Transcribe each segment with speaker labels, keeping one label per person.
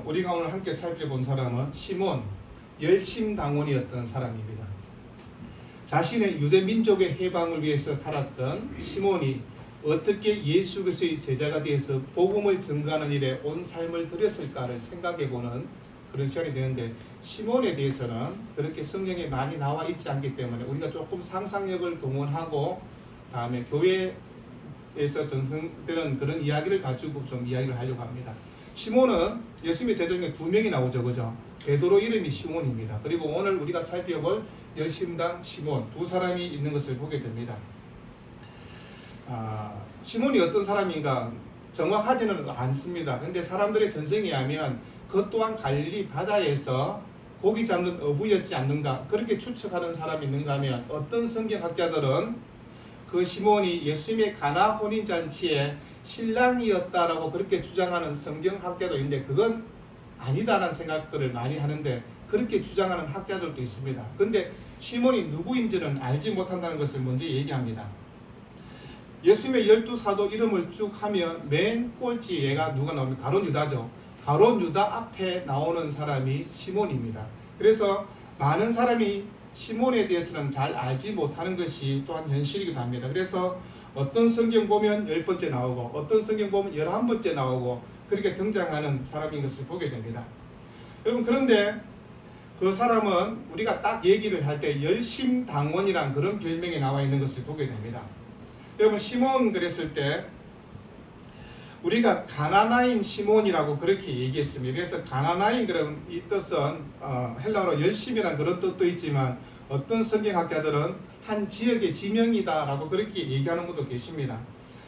Speaker 1: 우리가 오늘 함께 살펴본 사람은 시몬, 열심당원이었던 사람입니다. 자신의 유대 민족의 해방을 위해서 살았던 시몬이 어떻게 예수 그리스도의 제자가 되어서 복음을 전가하는 일에 온 삶을 들였을까를 생각해보는 그런 시간이 되는데, 시몬에 대해서는 그렇게 성경에 많이 나와 있지 않기 때문에 우리가 조금 상상력을 동원하고 다음에 교회에서 전승되는 그런 이야기를 가지고 좀 이야기를 하려고 합니다. 시몬은 예수님의 제자 중에 2명이 나오죠, 그죠? 베드로 이름이 시몬입니다. 그리고 오늘 우리가 살펴볼 열심당 시몬, 2사람이 있는 것을 보게 됩니다. 시몬이 어떤 사람인가 정확하지는 않습니다. 근데 사람들의 전생에 의하면 그 또한 갈릴리 바다에서 고기 잡는 어부였지 않는가, 그렇게 추측하는 사람이 있는가 하면, 어떤 성경학자들은 그 시몬이 예수님의 가나 혼인잔치에 신랑이었다라고 그렇게 주장하는 성경학자도 있는데, 그건 아니다라는 생각들을 많이 하는데, 그렇게 주장하는 학자들도 있습니다. 근데 시몬이 누구인지는 알지 못한다는 것을 먼저 얘기합니다. 예수님의 12사도 이름을 쭉 하면 맨 꼴찌 얘가 누가 나옵니까? 가룟 유다죠. 가룟 유다 앞에 나오는 사람이 시몬입니다. 그래서 많은 사람이 시몬에 대해서는 잘 알지 못하는 것이 또한 현실이기도 합니다. 그래서 어떤 성경 보면 10번째 나오고 어떤 성경 보면 11번째 나오고 그렇게 등장하는 사람인 것을 보게 됩니다. 여러분, 그런데 그 사람은 우리가 딱 얘기를 할 때 열심당원이란 그런 별명이 나와 있는 것을 보게 됩니다. 여러분, 시몬 그랬을 때 우리가 가나나인 시몬이라고 그렇게 얘기했습니다. 그래서 가나나인 그런 이 뜻은 헬라어로 열심이라는 그런 뜻도 있지만, 어떤 성경학자들은 한 지역의 지명이다라고 그렇게 얘기하는 분도 계십니다.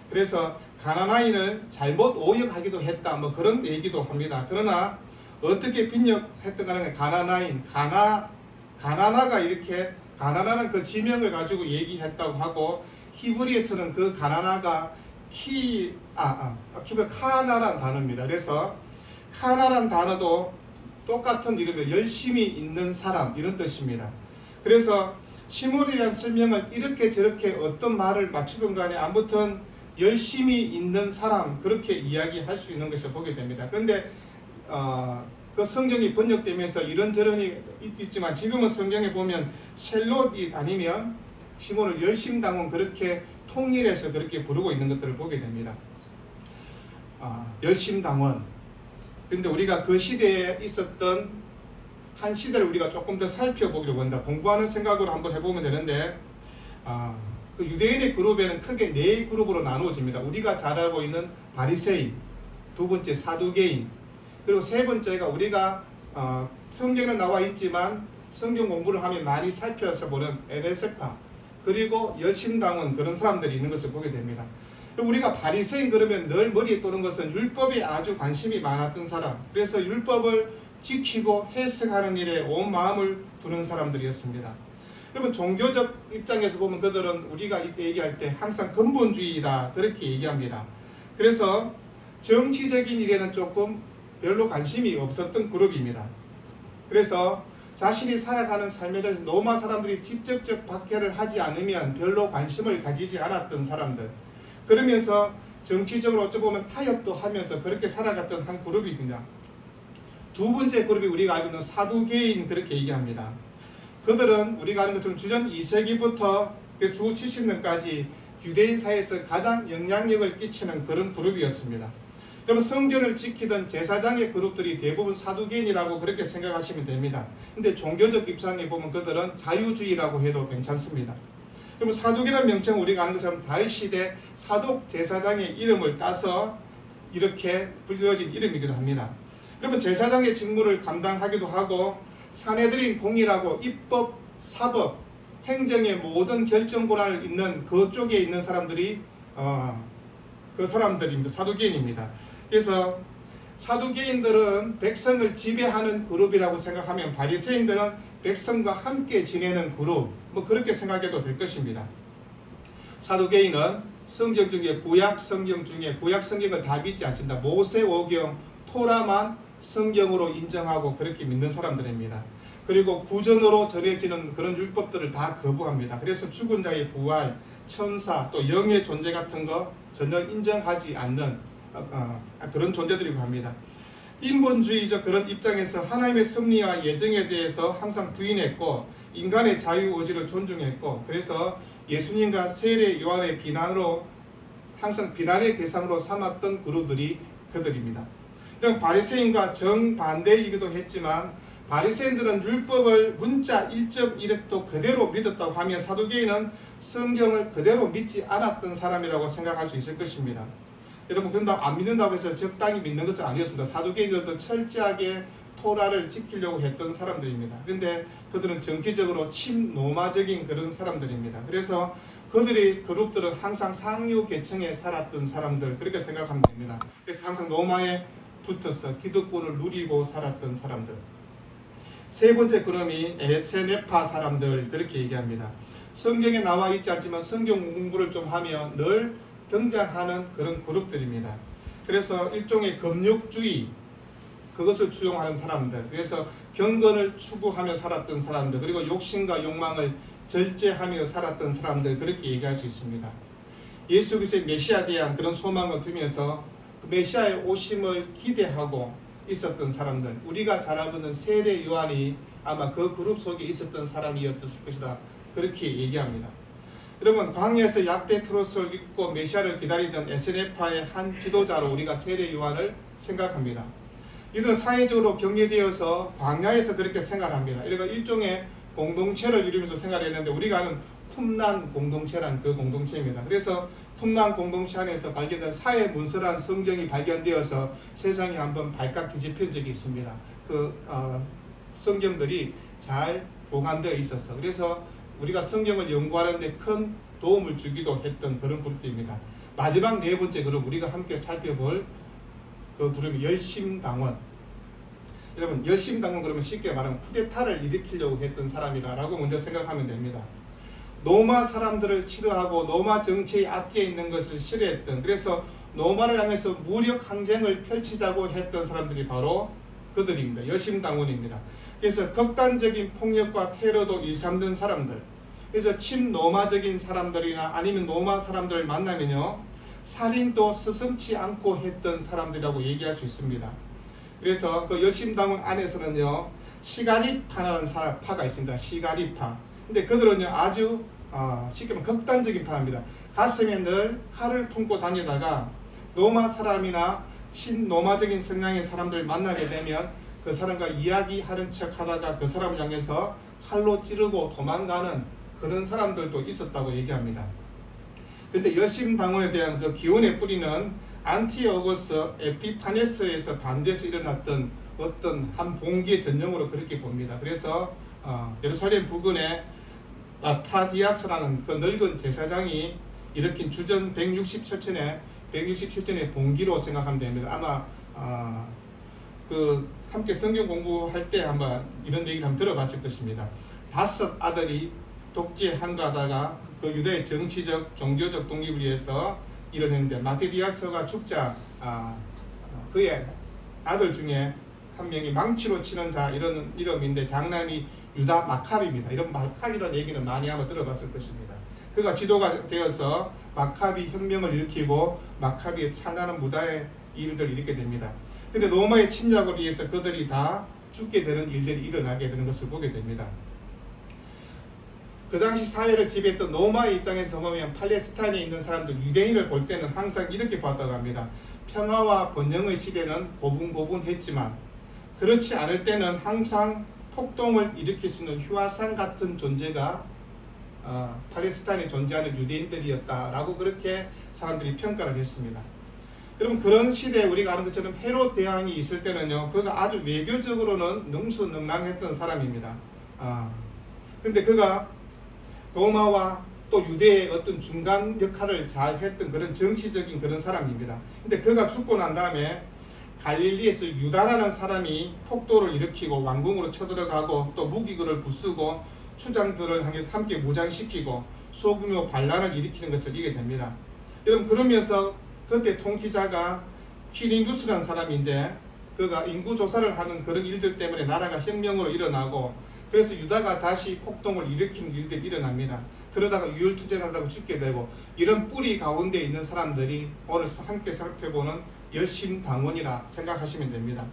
Speaker 1: 그래서 가나나인을 잘못 오역하기도 했다, 뭐 그런 얘기도 합니다. 그러나 어떻게 빈역했던가 하는 가나나인, 가나나가 이렇게 가나나는 그 지명을 가지고 얘기했다고 하고, 히브리에서는 그 가나나가 카나란 단어입니다. 그래서 카나란 단어도 똑같은 이름이 열심히 있는 사람, 이런 뜻입니다. 그래서 시몬이라는 설명을 이렇게 저렇게 어떤 말을 맞추든 간에 아무튼 열심히 있는 사람, 그렇게 이야기할 수 있는 것을 보게 됩니다. 그런데 그 성경이 번역되면서 이런저런이 있지만, 지금은 성경에 보면 셀롯이 아니면 시몬을 열심당원, 그렇게 통일해서 그렇게 부르고 있는 것들을 보게 됩니다. 열심당원. 그런데 우리가 그 시대에 있었던 한 시대를 우리가 조금 더 살펴보기로 한다. 공부하는 생각으로 한번 해보면 되는데, 그 유대인의 그룹에는 크게 4그룹으로 나누어집니다. 우리가 잘 알고 있는 바리새인, 2번째 사두개인, 그리고 3번째가 우리가 성경에 나와 있지만 성경 공부를 하면 많이 살펴서 보는 에네세파, 그리고 열심당원, 그런 사람들이 있는 것을 보게 됩니다. 우리가 바리새인 그러면 늘 머리에 떠오르는 것은 율법에 아주 관심이 많았던 사람, 그래서 율법을 지키고 해석하는 일에 온 마음을 두는 사람들이었습니다. 여러분, 종교적 입장에서 보면 그들은 우리가 얘기할 때 항상 근본주의다, 그렇게 얘기합니다. 그래서 정치적인 일에는 조금 별로 관심이 없었던 그룹입니다. 그래서 자신이 살아가는 삶에 대해서 로마 사람들이 직접적 박해를 하지 않으면 별로 관심을 가지지 않았던 사람들, 그러면서 정치적으로 어찌 보면 타협도 하면서 그렇게 살아갔던 한 그룹입니다. 2번째 그룹이 우리가 알고 있는 사두개인, 그렇게 얘기합니다. 그들은 우리가 아는 것처럼 주전 2세기부터 주 70년까지 유대인 사회에서 가장 영향력을 끼치는 그런 그룹이었습니다. 여러분, 성전을 지키던 제사장의 그룹들이 대부분 사두개인이라고 그렇게 생각하시면 됩니다. 근데 종교적 입장에 보면 그들은 자유주의라고 해도 괜찮습니다. 여러분, 사두개라는 명칭은 우리가 아는 것처럼 다윗 시대 사독 제사장의 이름을 따서 이렇게 불려진 이름이기도 합니다. 여러분, 제사장의 직무를 감당하기도 하고 사내들인 공의라고 입법, 사법, 행정의 모든 결정 권한을 있는 그쪽에 있는 사람들이 그 사람들입니다. 사두개인입니다. 그래서 사두개인들은 백성을 지배하는 그룹이라고 생각하면, 바리새인들은 백성과 함께 지내는 그룹, 뭐 그렇게 생각해도 될 것입니다. 사두개인은 성경 중에 구약 성경을 다 믿지 않습니다. 모세오경, 토라만 성경으로 인정하고 그렇게 믿는 사람들입니다. 그리고 구전으로 전해지는 그런 율법들을 다 거부합니다. 그래서 죽은 자의 부활, 천사, 또 영의 존재 같은 거 전혀 인정하지 않는 그런 존재들이고 합니다. 인본주의적 그런 입장에서 하나님의 섭리와 예정에 대해서 항상 부인했고 인간의 자유의지를 존중했고 그래서 예수님과 세례 요한의 비난으로 항상 비난의 대상으로 삼았던 그루들이 그들입니다. 이런 바리새인과 정반대이기도 했지만 바리새인들은 율법을 문자 1.1획도 그대로 믿었다고 하며 사두개인은 성경을 그대로 믿지 않았던 사람이라고 생각할 수 있을 것입니다. 여러분 그런다고 안 믿는다고 해서 적당히 믿는 것은 아니었습니다. 사두개인들도 철저하게 토라를 지키려고 했던 사람들입니다. 그런데 그들은 정기적으로 친노마적인 그런 사람들입니다. 그래서 그들의 그룹들은 항상 상류 계층에 살았던 사람들 그렇게 생각하면 됩니다. 그래서 항상 로마에 붙어서 기득권을 누리고 살았던 사람들. 세 번째 그룹이 에세네파 사람들 그렇게 얘기합니다. 성경에 나와 있지 않지만 성경 공부를 좀 하면 늘 등장하는 그런 그룹들입니다. 그래서 일종의 금욕주의 그것을 추종하는 사람들, 그래서 경건을 추구하며 살았던 사람들, 그리고 욕심과 욕망을 절제하며 살았던 사람들 그렇게 얘기할 수 있습니다. 예수 그리스도의 메시아에 대한 그런 소망을 두면서 그 메시아의 오심을 기대하고 있었던 사람들, 우리가 잘 알고 세례 요한이 아마 그 그룹 속에 있었던 사람이었을 것이다 그렇게 얘기합니다. 여러분 광야에서 약대 트로스를 입고 메시아를 기다리던 에세네파의 한 지도자로 우리가 세례 요한을 생각합니다. 이들은 사회적으로 격리되어서 광야에서 그렇게 생활합니다. 이러니까 일종의 공동체를 이루면서 생활했는데 우리가 아는 쿰난 공동체란 그 공동체입니다. 그래서 쿰난 공동체 안에서 발견된 사회 문서란 성경이 발견되어서 세상에 한번 발칵 뒤집힌 적이 있습니다. 그 성경들이 잘 보관되어 있었어. 그래서 우리가 성경을 연구하는 데 큰 도움을 주기도 했던 그런 그룹입니다. 마지막 네 번째 그룹 우리가 함께 살펴볼 그 그룹이 열심당원. 여러분 열심당원 그러면 쉽게 말하면 쿠데타를 일으키려고 했던 사람이라고 먼저 생각하면 됩니다. 로마 사람들을 싫어하고 로마 정치의 압제에 있는 것을 싫어했던, 그래서 로마를 향해서 무력 항쟁을 펼치자고 했던 사람들이 바로 그들입니다. 열심당원입니다. 그래서 극단적인 폭력과 테러도 일삼는 사람들, 그래서 친로마적인 사람들이나 아니면 로마 사람들을 만나면요 살인도 서슴지 않고 했던 사람들이라고 얘기할 수 있습니다. 그래서 그 열심당원 안에서는요 시가리파라는 파가 있습니다. 시가리파. 근데 그들은요 아주 쉽게 말하면 극단적인 파입니다. 가슴에 늘 칼을 품고 다니다가 로마 사람이나 친로마적인 성향의 사람들 만나게 되면 그 사람과 이야기하는 척 하다가 그 사람을 향해서 칼로 찌르고 도망가는 그런 사람들도 있었다고 얘기합니다. 그런데 열심당원에 대한 그 기원의 뿌리는 안티오거스 에피파네스에서 반대해서 일어났던 어떤 한 봉기의 전형으로 그렇게 봅니다. 그래서 예루살렘 부근에 마타디아스라는 그 늙은 제사장이 일으킨 주전 167년의 봉기로 생각하면 됩니다. 아마 그 함께 성경 공부할 때 아마 이런 얘기를 한번 들어봤을 것입니다. 5 아들이 독재 한가하다가 그 유대의 정치적 종교적 독립을 위해서 일을 했는데 마티디아스가 죽자 그의 아들 중에 한 명이 망치로 치는 자 이런 이름인데 장남이 유다 마카비입니다. 이런 마카비라는 얘기는 많이 아마 들어봤을 것입니다. 그가 지도가 되어서 마카비 혁명을 일으키고 마카비의 찬란한 무다의 일들을 일으키게 됩니다. 근데 로마의 침략을 위해서 그들이 다 죽게 되는 일들이 일어나게 되는 것을 보게 됩니다. 그 당시 사회를 지배했던 로마의 입장에서 보면 팔레스타인에 있는 사람들 유대인을 볼 때는 항상 이렇게 봤다고 합니다. 평화와 번영의 시대는 고분고분했지만 그렇지 않을 때는 항상 폭동을 일으킬 수 있는 휴화산 같은 존재가 팔레스타인에 존재하는 유대인들이었다라고 그렇게 사람들이 평가를 했습니다. 여러분 그런 시대에 우리가 아는 것처럼 헤롯 대왕이 있을 때는요 그가 아주 외교적으로는 능수능란했던 사람입니다. 근데 그가 로마와 또 유대의 어떤 중간 역할을 잘 했던 그런 정치적인 그런 사람입니다. 근데 그가 죽고 난 다음에 갈릴리에서 유다라는 사람이 폭도를 일으키고 왕궁으로 쳐들어가고 또 무기고를 부수고 추장들을 향해서 함께 무장시키고 소규모 반란을 일으키는 것을 이게 됩니다. 여러분 그러면서 그때 통치자가 퀴리누스라는 사람인데 그가 인구조사를 하는 그런 일들 때문에 나라가 혁명으로 일어나고 그래서 유다가 다시 폭동을 일으키는 일들이 일어납니다. 그러다가 유혈투쟁을 하다가 죽게 되고, 이런 뿌리 가운데 있는 사람들이 오늘 함께 살펴보는 열심당원이라 생각하시면 됩니다.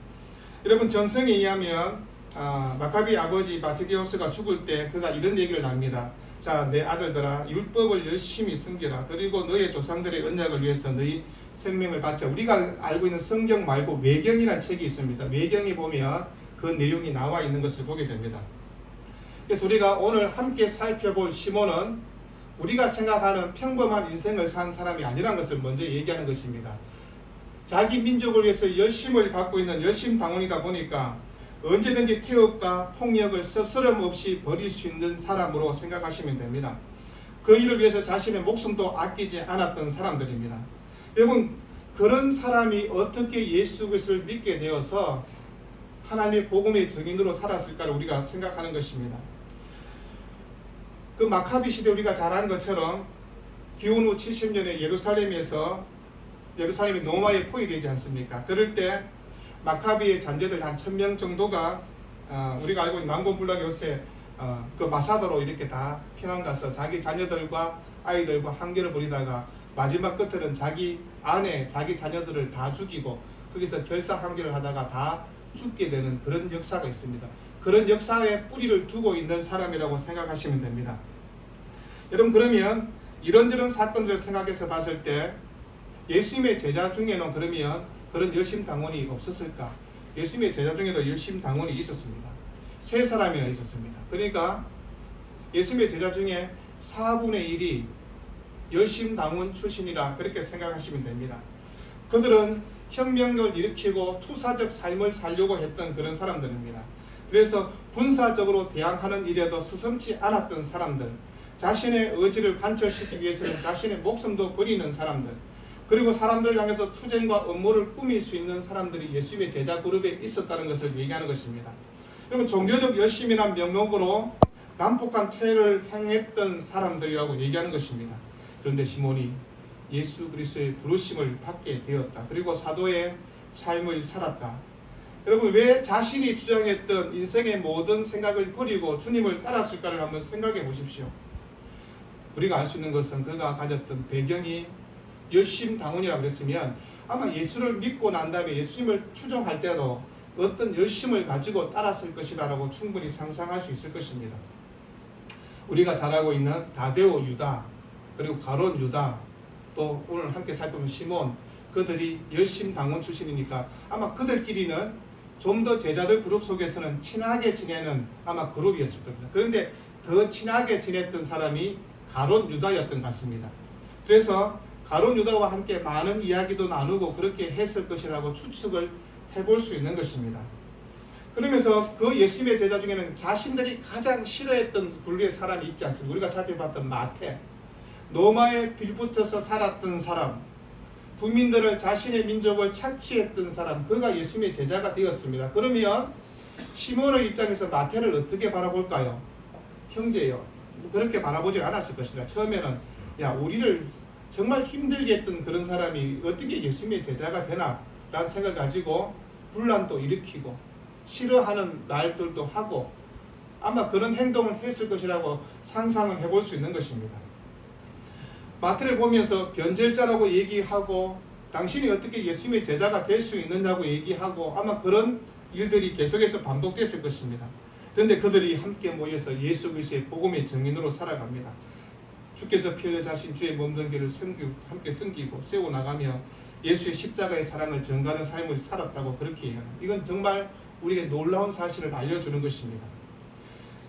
Speaker 1: 여러분, 전성에 의하면 마카비 아버지 바티디오스가 죽을 때 그가 이런 얘기를 합니다. 자, 내 아들들아, 율법을 열심히 섬기라. 그리고 너의 조상들의 언약을 위해서 너희 생명을 바쳐. 우리가 알고 있는 성경 말고 외경이라는 책이 있습니다. 외경에 보면 그 내용이 나와 있는 것을 보게 됩니다. 그래서 우리가 오늘 함께 살펴볼 시몬은 우리가 생각하는 평범한 인생을 산 사람이 아니라는 것을 먼저 얘기하는 것입니다. 자기 민족을 위해서 열심을 갖고 있는 열심당원이다 보니까 언제든지 태업과 폭력을 스스럼 없이 버릴 수 있는 사람으로 생각하시면 됩니다. 그 일을 위해서 자신의 목숨도 아끼지 않았던 사람들입니다. 여러분, 그런 사람이 어떻게 예수 그리스도를 믿게 되어서 하나님의 복음의 증인으로 살았을까를 우리가 생각하는 것입니다. 그 마카비 시대 우리가 잘 아는 것처럼 기원 후 70년에 예루살렘이 로마에 포위되지 않습니까? 그럴 때 마카비의 잔재들 한 1000명 정도가 우리가 알고 있는 난공불락 요새 그 마사도로 이렇게 다 피난 가서 자기 자녀들과 아이들과 한계를 벌이다가 마지막 끝에는 자기 아내, 자기 자녀들을 다 죽이고 거기서 결사한계를 하다가 다 죽게 되는 그런 역사가 있습니다. 그런 역사에 뿌리를 두고 있는 사람이라고 생각하시면 됩니다. 여러분, 그러면 이런저런 사건들을 생각해서 봤을 때 예수님의 제자 중에는 그러면 그런 열심당원이 없었을까? 예수님의 제자 중에도 열심당원이 있었습니다. 3사람이나 있었습니다. 그러니까 예수님의 제자 중에 4분의 1이 열심당원 출신이라 그렇게 생각하시면 됩니다. 그들은 혁명을 일으키고 투사적 삶을 살려고 했던 그런 사람들입니다. 그래서 군사적으로 대항하는 일에도 스승치 않았던 사람들, 자신의 의지를 관철시키기 위해서는 자신의 목숨도 버리는 사람들, 그리고 사람들을 향해서 투쟁과 음모를 꾸밀 수 있는 사람들이 예수님의 제자 그룹에 있었다는 것을 얘기하는 것입니다. 여러분, 종교적 열심이란 명목으로 난폭한 테러를 행했던 사람들이라고 얘기하는 것입니다. 그런데 시몬이 예수 그리스도의 부르심을 받게 되었다. 그리고 사도의 삶을 살았다. 여러분, 왜 자신이 주장했던 인생의 모든 생각을 버리고 주님을 따랐을까를 한번 생각해 보십시오. 우리가 알 수 있는 것은 그가 가졌던 배경이 열심당원이라고 했으면 아마 예수를 믿고 난 다음에 예수님을 추종할 때도 어떤 열심을 가지고 따랐을 것이라고 충분히 상상할 수 있을 것입니다. 우리가 잘 알고 있는 다데오 유다, 그리고 가론 유다, 또 오늘 함께 살펴본 시몬, 그들이 열심당원 출신이니까 아마 그들끼리는 좀 더 제자들 그룹 속에서는 친하게 지내는 아마 그룹이었을 겁니다. 그런데 더 친하게 지냈던 사람이 가론 유다였던 것 같습니다. 그래서 가론 유다와 함께 많은 이야기도 나누고 그렇게 했을 것이라고 추측을 해볼 수 있는 것입니다. 그러면서 그 예수님의 제자 중에는 자신들이 가장 싫어했던 분류의 사람이 있지 않습니까? 우리가 살펴봤던 마태, 로마에 빌붙어서 살았던 사람, 국민들을 자신의 민족을 착취했던 사람, 그가 예수님의 제자가 되었습니다. 그러면 시몬의 입장에서 마태를 어떻게 바라볼까요? 형제요, 그렇게 바라보지 않았을 것입니다. 처음에는 야, 우리를 정말 힘들게 했던 그런 사람이 어떻게 예수님의 제자가 되나 라는 생각을 가지고 분란도 일으키고 싫어하는 날들도 하고 아마 그런 행동을 했을 것이라고 상상을 해볼 수 있는 것입니다. 마태를 보면서 변절자라고 얘기하고 당신이 어떻게 예수님의 제자가 될 수 있느냐고 얘기하고 아마 그런 일들이 계속해서 반복됐을 것입니다. 그런데 그들이 함께 모여서 예수 그리스도의 복음의 증인으로 살아갑니다. 주께서 피 흘려자신 주의 몸된 길을 함께 섬기고 세워나가며 예수의 십자가의 사랑을 전가하는 삶을 살았다고 그렇게 얘기합니다. 이건 정말 우리에게 놀라운 사실을 알려주는 것입니다.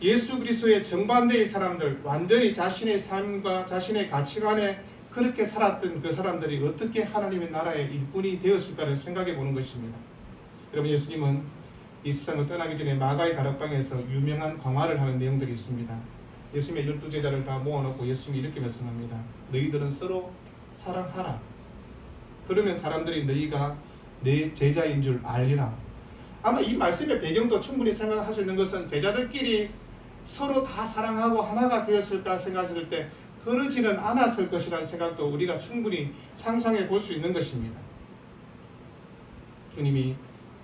Speaker 1: 예수 그리스도의 정반대의 사람들, 완전히 자신의 삶과 자신의 가치관에 그렇게 살았던 그 사람들이 어떻게 하나님의 나라의 일꾼이 되었을까를 생각해 보는 것입니다. 여러분, 예수님은 이 세상을 떠나기 전에 마가의 다락방에서 유명한 강화를 하는 내용들이 있습니다. 예수님의 12제자를 다 모아놓고 예수님이 이렇게 말씀합니다. 너희들은 서로 사랑하라. 그러면 사람들이 너희가 내 제자인 줄 알리라. 아마 이 말씀의 배경도 충분히 생각할 수 있는 것은 제자들끼리 서로 다 사랑하고 하나가 되었을까 생각했을 때 그러지는 않았을 것이라는 생각도 우리가 충분히 상상해 볼 수 있는 것입니다. 주님이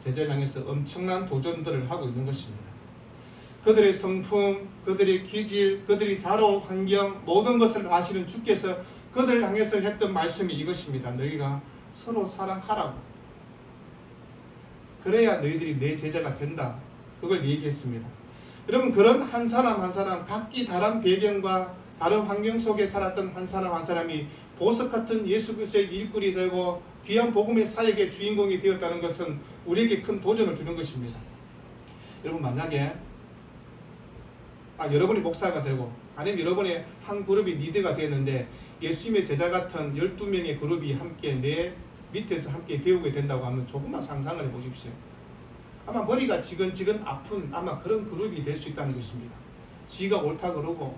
Speaker 1: 제자를 향해서 엄청난 도전들을 하고 있는 것입니다. 그들의 성품, 그들의 기질, 그들이 자라온 환경 모든 것을 아시는 주께서 그들을 향해서 했던 말씀이 이것입니다. 너희가 서로 사랑하라고. 그래야 너희들이 내 제자가 된다. 그걸 얘기했습니다. 여러분, 그런 한 사람 한 사람 각기 다른 배경과 다른 환경 속에 살았던 한 사람 한 사람이 보석 같은 예수 그리스도의 일꾼이 되고 귀한 복음의 사역의 주인공이 되었다는 것은 우리에게 큰 도전을 주는 것입니다. 여러분, 만약에 여러분이 목사가 되고 아니면 여러분의 한 그룹이 리더가 되었는데 예수님의 제자 같은 12명의 그룹이 함께 내 밑에서 함께 배우게 된다고 하면 조금만 상상을 해보십시오. 아마 머리가 지근지근 아픈 아마 그런 그룹이 될 수 있다는 것입니다. 지가 옳다 그러고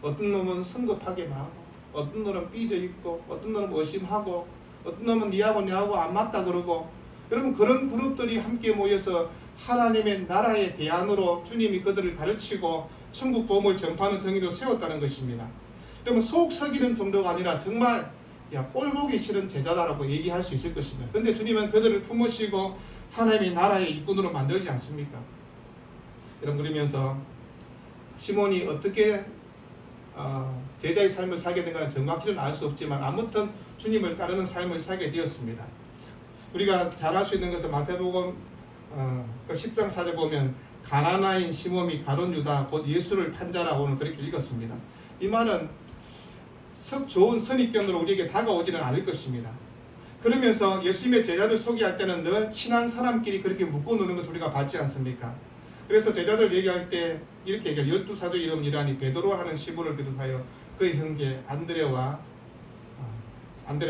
Speaker 1: 어떤 놈은 성급하게 말하고 어떤 놈은 삐져있고 어떤 놈은 의심하고 어떤 놈은 니하고 안 맞다 그러고, 여러분, 그런 그룹들이 함께 모여서 하나님의 나라의 대안으로 주님이 그들을 가르치고 천국 복음을 전파하는 정의로 세웠다는 것입니다. 여러분, 속 썩이는 정도가 아니라 정말 꼴보기 싫은 제자다라고 얘기할 수 있을 것입니다. 그런데 주님은 그들을 품으시고 하나님의 나라의 일꾼으로 만들지 않습니까? 여러분, 그러면서 시몬이 어떻게 제자의 삶을 살게 된가는 정확히는 알 수 없지만 아무튼 주님을 따르는 삶을 살게 되었습니다. 우리가 잘 알 수 있는 것은 마태복음 10장 4절 보면 가나나인 시몬이 가룟 유다 곧 예수를 판자라 오늘 그렇게 읽었습니다. 이 말은 썩 좋은 선입견으로 우리에게 다가오지는 않을 것입니다. 그러면서 예수님의 제자들 소개할 때는 늘 친한 사람끼리 그렇게 묶어놓는 것을 우리가 봤지 않습니까? 그래서 제자들 얘기할 때 이렇게 얘기해요. 12사도 이름이라니 베드로 하는 시몬을 비롯하여 그의 형제 안드레와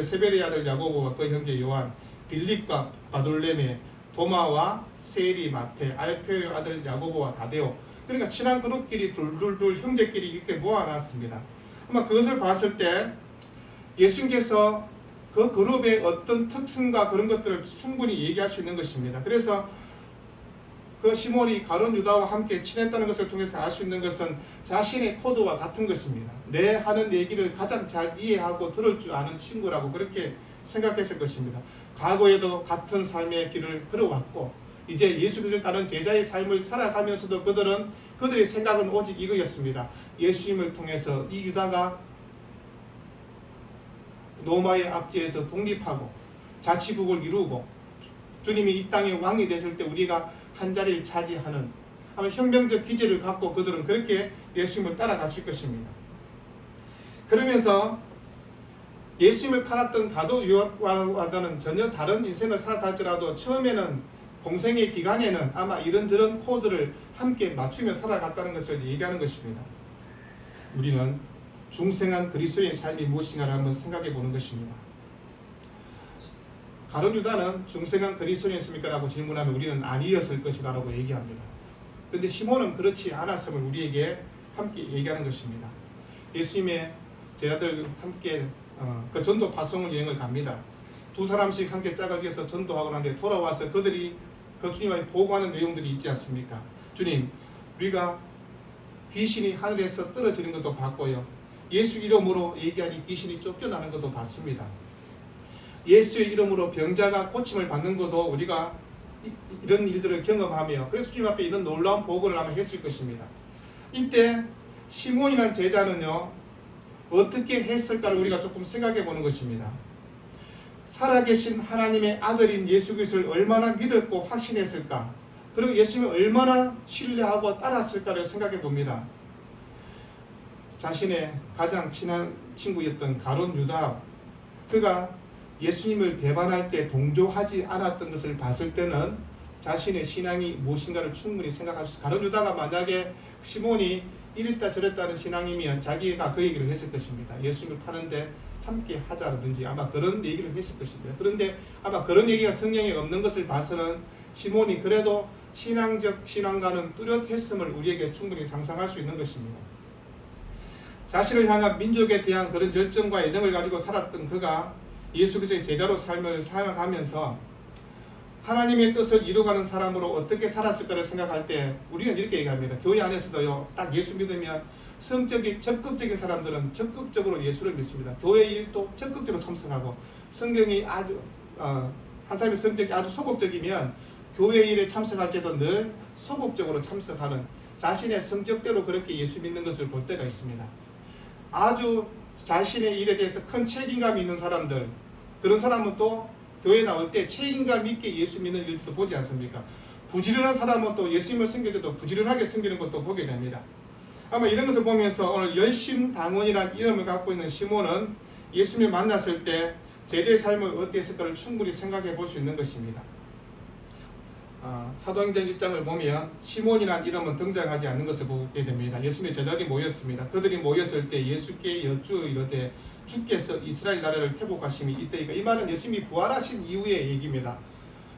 Speaker 1: 세베대의 아들 야고보와 그의 형제 요한, 빌립과 바돌레메, 도마와 세리, 마테, 알페오의 아들 야고보와 다데오. 그러니까 친한 그룹끼리 둘 형제끼리 이렇게 모아놨습니다. 아마 그것을 봤을 때 예수님께서 그 그룹의 어떤 특성과 그런 것들을 충분히 얘기할 수 있는 것입니다. 그래서 그 시몬이 가룟 유다와 함께 친했다는 것을 통해서 알 수 있는 것은 자신의 코드와 같은 것입니다. 내 하는 얘기를 가장 잘 이해하고 들을 줄 아는 친구라고 그렇게 생각했을 것입니다. 과거에도 같은 삶의 길을 걸어왔고 이제 예수 그리스도를 따른 제자의 삶을 살아가면서도 그들의 생각은 오직 이거였습니다. 예수님을 통해서 이 유다가 로마의 압제에서 독립하고 자치국을 이루고 주님이 이 땅의 왕이 됐을 때 우리가 한 자리를 차지하는 아마 혁명적 기제를 갖고 그들은 그렇게 예수님을 따라갔을 것입니다. 그러면서 예수님을 팔았던 가룟 유다와는 전혀 다른 인생을 살아갈지라도 처음에는 공생의 기간에는 아마 이런저런 코드를 함께 맞추며 살아갔다는 것을 얘기하는 것입니다. 우리는 중생한 그리스도의 삶이 무엇인가를 한번 생각해 보는 것입니다. 가룟 유다는 중생한 그리스도였습니까? 라고 질문하면 우리는 아니었을 것이다 라고 얘기합니다. 그런데 시몬은 그렇지 않았음을 우리에게 함께 얘기하는 것입니다. 예수님의 제자들 함께 그 전도 파송을 여행을 갑니다. 두 사람씩 함께 짝을 지어서 전도하고 난 뒤에 돌아와서 그들이 그 주님을 보고하는 내용들이 있지 않습니까? 주님, 우리가 귀신이 하늘에서 떨어지는 것도 봤고요. 예수 이름으로 얘기하니 귀신이 쫓겨나는 것도 봤습니다. 예수의 이름으로 병자가 고침을 받는 것도 우리가 이런 일들을 경험하며 그래서 주님 앞에 이런 놀라운 보고를 아마 했을 것입니다. 이때 시몬이라는 제자는요 어떻게 했을까를 우리가 조금 생각해 보는 것입니다. 살아계신 하나님의 아들인 예수 그리스도를 얼마나 믿었고 확신했을까, 그리고 예수님을 얼마나 신뢰하고 따랐을까를 생각해 봅니다. 자신의 가장 친한 친구였던 가룟 유다, 그가 예수님을 배반할 때 동조하지 않았던 것을 봤을 때는 자신의 신앙이 무엇인가를 충분히 생각할 수 있어요. 가룟 유다가 만약에 시몬이 이랬다 저랬다는 신앙이면 자기가 그 얘기를 했을 것입니다. 예수님을 파는데 함께 하자라든지 아마 그런 얘기를 했을 것입니다. 그런데 아마 그런 얘기가 성경에 없는 것을 봐서는 시몬이 그래도 신앙적 신앙과는 뚜렷했음을 우리에게 충분히 상상할 수 있는 것입니다. 자신을 향한 민족에 대한 그런 열정과 애정을 가지고 살았던 그가 예수 그리스도의 제자로 삶을 살아가면서 하나님의 뜻을 이루어가는 사람으로 어떻게 살았을까를 생각할 때 우리는 이렇게 얘기합니다. 교회 안에서도요, 딱 예수 믿으면 적극적인 사람들은 적극적으로 예수를 믿습니다. 교회 일도 적극적으로 참석하고 성경이 아주 한 사람의 성격이 아주 소극적이면 교회 일에 참석할 때도 늘 소극적으로 참석하는, 자신의 성격대로 그렇게 예수 믿는 것을 볼 때가 있습니다. 아주 자신의 일에 대해서 큰 책임감이 있는 사람들, 그런 사람은 또 교회 나올 때 책임감 있게 예수 믿는 일도 보지 않습니까? 부지런한 사람은 또 예수님을 섬길 때도 부지런하게 섬기는 것도 보게 됩니다. 아마 이런 것을 보면서 오늘 열심당원이라는 이름을 갖고 있는 시몬은 예수님을 만났을 때 제자의 삶을 어땠을까를 충분히 생각해 볼 수 있는 것입니다. 사도행전 1장을 보면 시몬이라는 이름은 등장하지 않는 것을 보게 됩니다. 예수님의 제자들이 모였습니다. 그들이 모였을 때 예수께 여쭈이르되 주께서 이스라엘 나라를 회복하심이 이때이까. 이 말은 예수님이 부활하신 이후의 얘기입니다.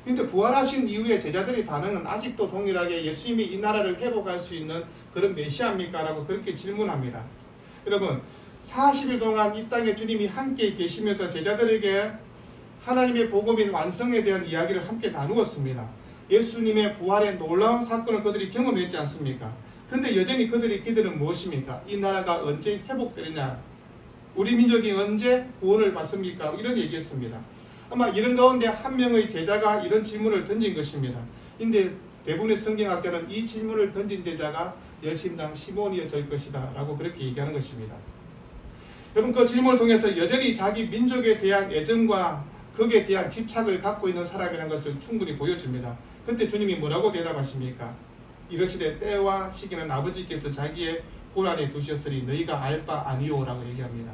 Speaker 1: 근데 부활하신 이후에 제자들의 반응은 아직도 동일하게 예수님이 이 나라를 회복할 수 있는 그런 메시아입니까? 라고 그렇게 질문합니다. 여러분, 40일 동안 이 땅에 주님이 함께 계시면서 제자들에게 하나님의 복음인 완성에 대한 이야기를 함께 나누었습니다. 예수님의 부활의 놀라운 사건을 그들이 경험했지 않습니까? 근데 여전히 그들의 기대는 무엇입니까? 이 나라가 언제 회복되느냐? 우리 민족이 언제 구원을 받습니까? 이런 얘기했습니다. 아마 이런 가운데 한 명의 제자가 이런 질문을 던진 것입니다. 근데 대부분의 성경학자는 이 질문을 던진 제자가 열심당 시몬이었을 것이다 라고 그렇게 얘기하는 것입니다. 여러분, 그 질문을 통해서 여전히 자기 민족에 대한 애정과 거기에 대한 집착을 갖고 있는 사람이라는 것을 충분히 보여줍니다. 그때 주님이 뭐라고 대답하십니까? 이르시되 때와 시기는 아버지께서 자기의 고난에 두셨으니 너희가 알 바 아니오라고 얘기합니다.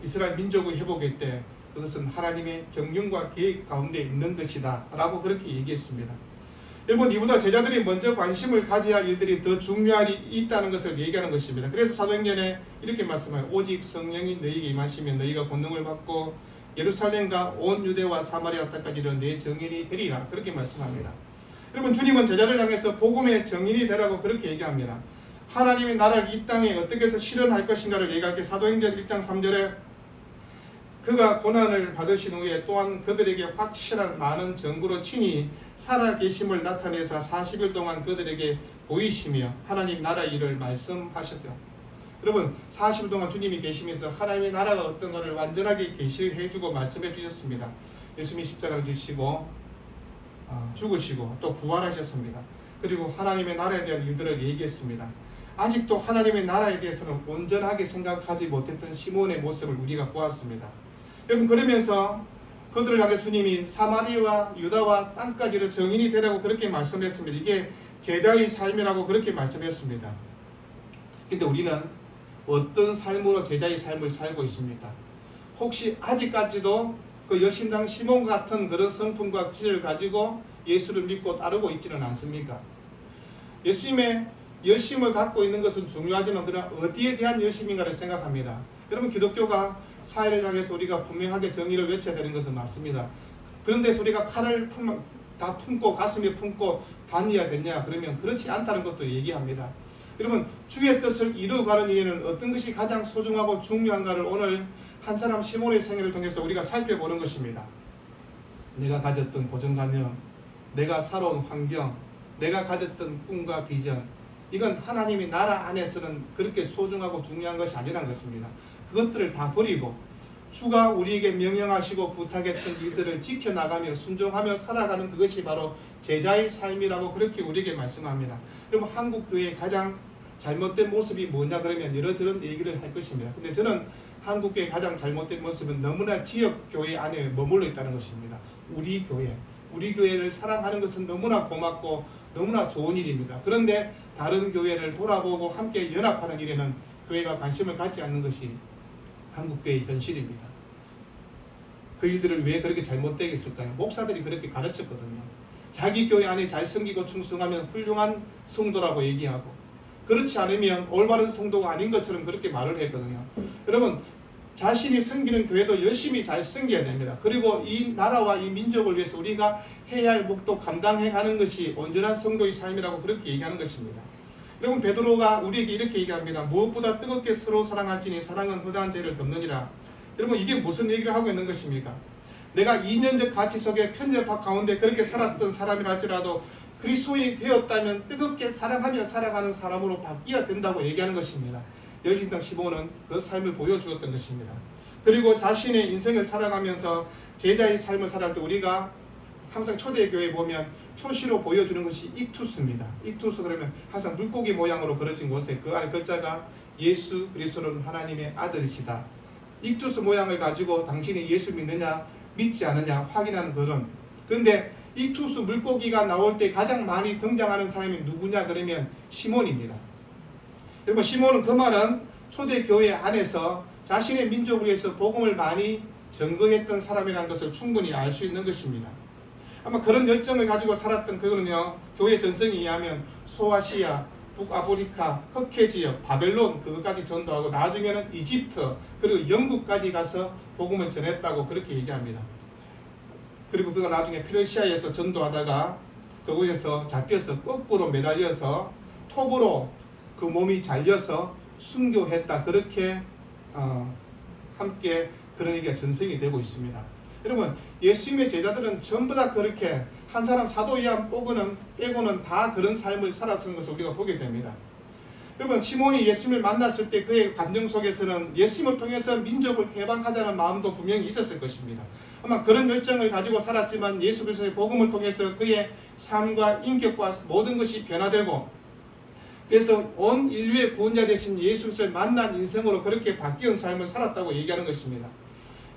Speaker 1: 이스라엘 민족의 회복의 때 그것은 하나님의 경륜과 계획 가운데 있는 것이다 라고 그렇게 얘기했습니다. 여러분, 이보다 제자들이 먼저 관심을 가져야 할 일들이 더 중요하게 있다는 것을 얘기하는 것입니다. 그래서 사도행전에 이렇게 말씀해요. 오직 성령이 너희에게 임하시면 너희가 권능을 받고 예루살렘과 온 유대와 사마리아 땅까지 이르는 내 증인이 되리라, 그렇게 말씀합니다. 여러분, 주님은 제자를 향해서 복음의 증인이 되라고 그렇게 얘기합니다. 하나님의 나라를 이 땅에 어떻게 해서 실현할 것인가를 얘기할 때 사도행전 1장 3절에 그가 고난을 받으신 후에 또한 그들에게 확실한 많은 증거로 친히 살아계심을 나타내사 40일 동안 그들에게 보이시며 하나님 나라 일을 말씀하셨다. 여러분, 40일 동안 주님이 계시면서 하나님의 나라가 어떤 것을 완전하게 계시해 주고 말씀해 주셨습니다. 예수님이 십자가를 지시고 죽으시고 또 부활하셨습니다. 그리고 하나님의 나라에 대한 일들을 얘기했습니다. 아직도 하나님의 나라에 대해서는 온전하게 생각하지 못했던 시몬의 모습을 우리가 보았습니다. 여러분, 그러면서 그들을 향해 주님이 사마리아와 유다와 땅까지를 증인이 되라고 그렇게 말씀했습니다. 이게 제자의 삶이라고 그렇게 말씀했습니다. 근데 우리는 어떤 삶으로 제자의 삶을 살고 있습니까? 혹시 아직까지도 그 여신당 시몬 같은 그런 성품과 기질을 가지고 예수를 믿고 따르고 있지는 않습니까? 예수님의 열심을 갖고 있는 것은 중요하지만 그러나 어디에 대한 열심인가를 생각합니다. 여러분, 기독교가 사회를 향해서 우리가 분명하게 정의를 외쳐야 되는 것은 맞습니다. 그런데 우리가 칼을 다 품고 가슴에 품고 다녀야 되냐? 그러면 그렇지 않다는 것도 얘기합니다. 여러분, 주의 뜻을 이루어가는 일에는 어떤 것이 가장 소중하고 중요한가를 오늘 한 사람 시몬의 생애를 통해서 우리가 살펴보는 것입니다. 내가 가졌던 고정관념, 내가 살아온 환경, 내가 가졌던 꿈과 비전, 이건 하나님의 나라 안에서는 그렇게 소중하고 중요한 것이 아니라는 것입니다. 그것들을 다 버리고 주가 우리에게 명령하시고 부탁했던 일들을 지켜나가며 순종하며 살아가는 그것이 바로 제자의 삶이라고 그렇게 우리에게 말씀합니다. 여러분, 한국 교회의 가장 잘못된 모습이 뭐냐 그러면 이런저런 얘기를 할 것입니다. 근데 저는 한국 교회의 가장 잘못된 모습은 너무나 지역 교회 안에 머물러 있다는 것입니다. 우리 교회를 사랑하는 것은 너무나 고맙고 너무나 좋은 일입니다. 그런데 다른 교회를 돌아보고 함께 연합하는 일에는 교회가 관심을 갖지 않는 것이 한국교회의 현실입니다. 그 일들을 왜 그렇게 잘못되게 했을까요? 목사들이 그렇게 가르쳤거든요. 자기 교회 안에 잘 섬기고 충성하면 훌륭한 성도라고 얘기하고, 그렇지 않으면 올바른 성도가 아닌 것처럼 그렇게 말을 했거든요. 여러분, 자신이 섬기는 교회도 열심히 잘 섬겨야 됩니다. 그리고 이 나라와 이 민족을 위해서 우리가 해야 할 목도 감당해 가는 것이 온전한 성도의 삶이라고 그렇게 얘기하는 것입니다. 여러분, 베드로가 우리에게 이렇게 얘기합니다. 무엇보다 뜨겁게 서로 사랑할지니 사랑은 허다한 죄를 덮느니라. 여러분, 이게 무슨 얘기를 하고 있는 것입니까? 내가 2년적 가치 속에 편협학 가운데 그렇게 살았던 사람이라 할지라도 그리스도인이 되었다면 뜨겁게 사랑하며 살아가는 사람으로 바뀌어야 된다고 얘기하는 것입니다. 여신당 시몬은 그 삶을 보여주었던 것입니다. 그리고 자신의 인생을 살아가면서 제자의 삶을 살아갈 때 우리가 항상 초대교회 보면 표시로 보여주는 것이 익투스입니다. 익투스 그러면 항상 물고기 모양으로 그려진 곳에 그 안에 글자가 예수 그리스도는 하나님의 아들이시다. 익투스 모양을 가지고 당신이 예수 믿느냐 믿지 않느냐 확인하는 그런. 그런데 익투스 물고기가 나올 때 가장 많이 등장하는 사람이 누구냐 그러면 시몬입니다. 여러분 시몬은 그 말은 초대교회 안에서 자신의 민족을 위해서 복음을 많이 증거했던 사람이라는 것을 충분히 알 수 있는 것입니다. 아마 그런 열정을 가지고 살았던 그거는요, 교회 전성에 의하면 소아시아, 북아프리카, 흑해 지역, 바벨론 그것까지 전도하고 나중에는 이집트 그리고 영국까지 가서 복음을 전했다고 그렇게 얘기합니다. 그리고 그가 나중에 페르시아에서 전도하다가 그곳에서 잡혀서 거꾸로 매달려서 톱으로 그 몸이 잘려서 순교했다. 그렇게 함께 그런 얘기가 전승이 되고 있습니다. 여러분 예수님의 제자들은 전부 다 그렇게 한 사람 사도 요한 빼고는 다 그런 삶을 살았던 것을 우리가 보게 됩니다. 여러분 시몬이 예수님을 만났을 때 그의 감정 속에서는 예수님을 통해서 민족을 해방하자는 마음도 분명히 있었을 것입니다. 아마 그런 열정을 가지고 살았지만 예수 그리스도의 복음을 통해서 그의 삶과 인격과 모든 것이 변화되고 그래서 온 인류의 구원자 되신 예수 그리스도를 만난 인생으로 그렇게 바뀌는 삶을 살았다고 얘기하는 것입니다.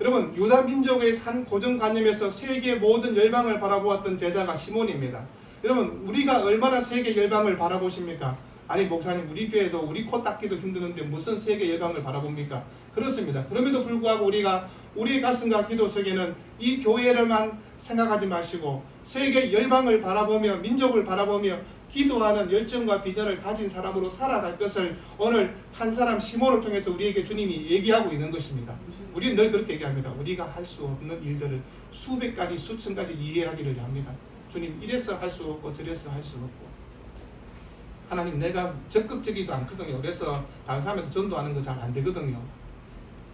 Speaker 1: 여러분 유다 민족의 한 고정관념에서 세계 모든 열방을 바라보았던 제자가 시몬입니다. 여러분 우리가 얼마나 세계 열방을 바라보십니까? 아니 목사님 우리 교회도 우리 코 닦기도 힘드는데 무슨 세계 열방을 바라봅니까? 그렇습니다. 그럼에도 불구하고 우리가 우리의 가슴과 기도 속에는 이 교회를만 생각하지 마시고 세계 열방을 바라보며 민족을 바라보며 기도하는 열정과 비전을 가진 사람으로 살아갈 것을 오늘 한 사람 시몬을 통해서 우리에게 주님이 얘기하고 있는 것입니다. 우리는 늘 그렇게 얘기합니다. 우리가 할 수 없는 일들을 수백 가지 수천 가지 이해하기를 합니다. 주님 이래서 할 수 없고 저래서 할 수 없고 하나님 내가 적극적이지도 않거든요. 그래서 다른 사람한테 전도하는 거 잘 안 되거든요.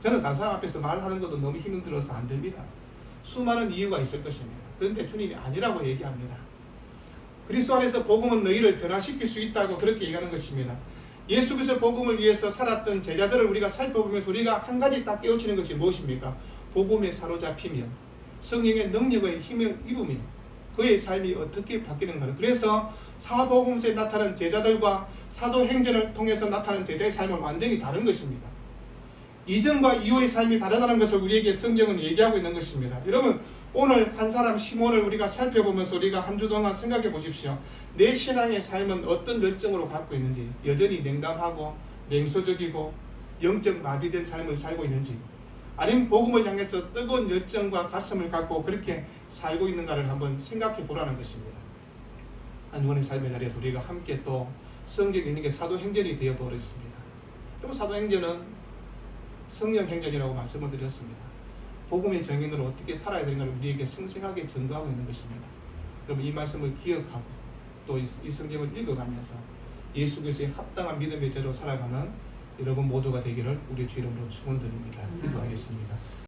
Speaker 1: 저는 다른 사람 앞에서 말하는 것도 너무 힘들어서 안 됩니다. 수많은 이유가 있을 것입니다. 그런데 주님이 아니라고 얘기합니다. 그리스도 안에서 복음은 너희를 변화시킬 수 있다고 그렇게 얘기하는 것입니다. 예수 그리스도 복음을 위해서 살았던 제자들을 우리가 살펴보면서 우리가 한 가지 딱 깨우치는 것이 무엇입니까? 복음에 사로잡히며 성령의 능력의 힘을 입으며 그의 삶이 어떻게 바뀌는가. 그래서 사복음서에 나타난 제자들과 사도행전을 통해서 나타난 제자의 삶은 완전히 다른 것입니다. 이전과 이후의 삶이 다르다는 것을 우리에게 성경은 얘기하고 있는 것입니다. 여러분 오늘 한 사람 시몬을 우리가 살펴보면서 우리가 한 주 동안 생각해 보십시오. 내 신앙의 삶은 어떤 열정으로 갖고 있는지, 여전히 냉담하고 냉소적이고 영적 마비된 삶을 살고 있는지, 아니면 복음을 향해서 뜨거운 열정과 가슴을 갖고 그렇게 살고 있는가를 한번 생각해 보라는 것입니다. 한주간의 삶의 자리에서 우리가 함께 또 성경에 있는 게 사도행전이 되어버렸습니다. 그럼 사도행전은 성령행전이라고 말씀을 드렸습니다. 복음의 정인으로 어떻게 살아야 되는가를 우리에게 생생하게 전도하고 있는 것입니다. 여러분 이 말씀을 기억하고 또 이 성경을 읽어가면서 예수 그리스도의 합당한 믿음의 죄로 살아가는 여러분 모두가 되기를 우리 주 이름으로 축원드립니다. 기도하겠습니다.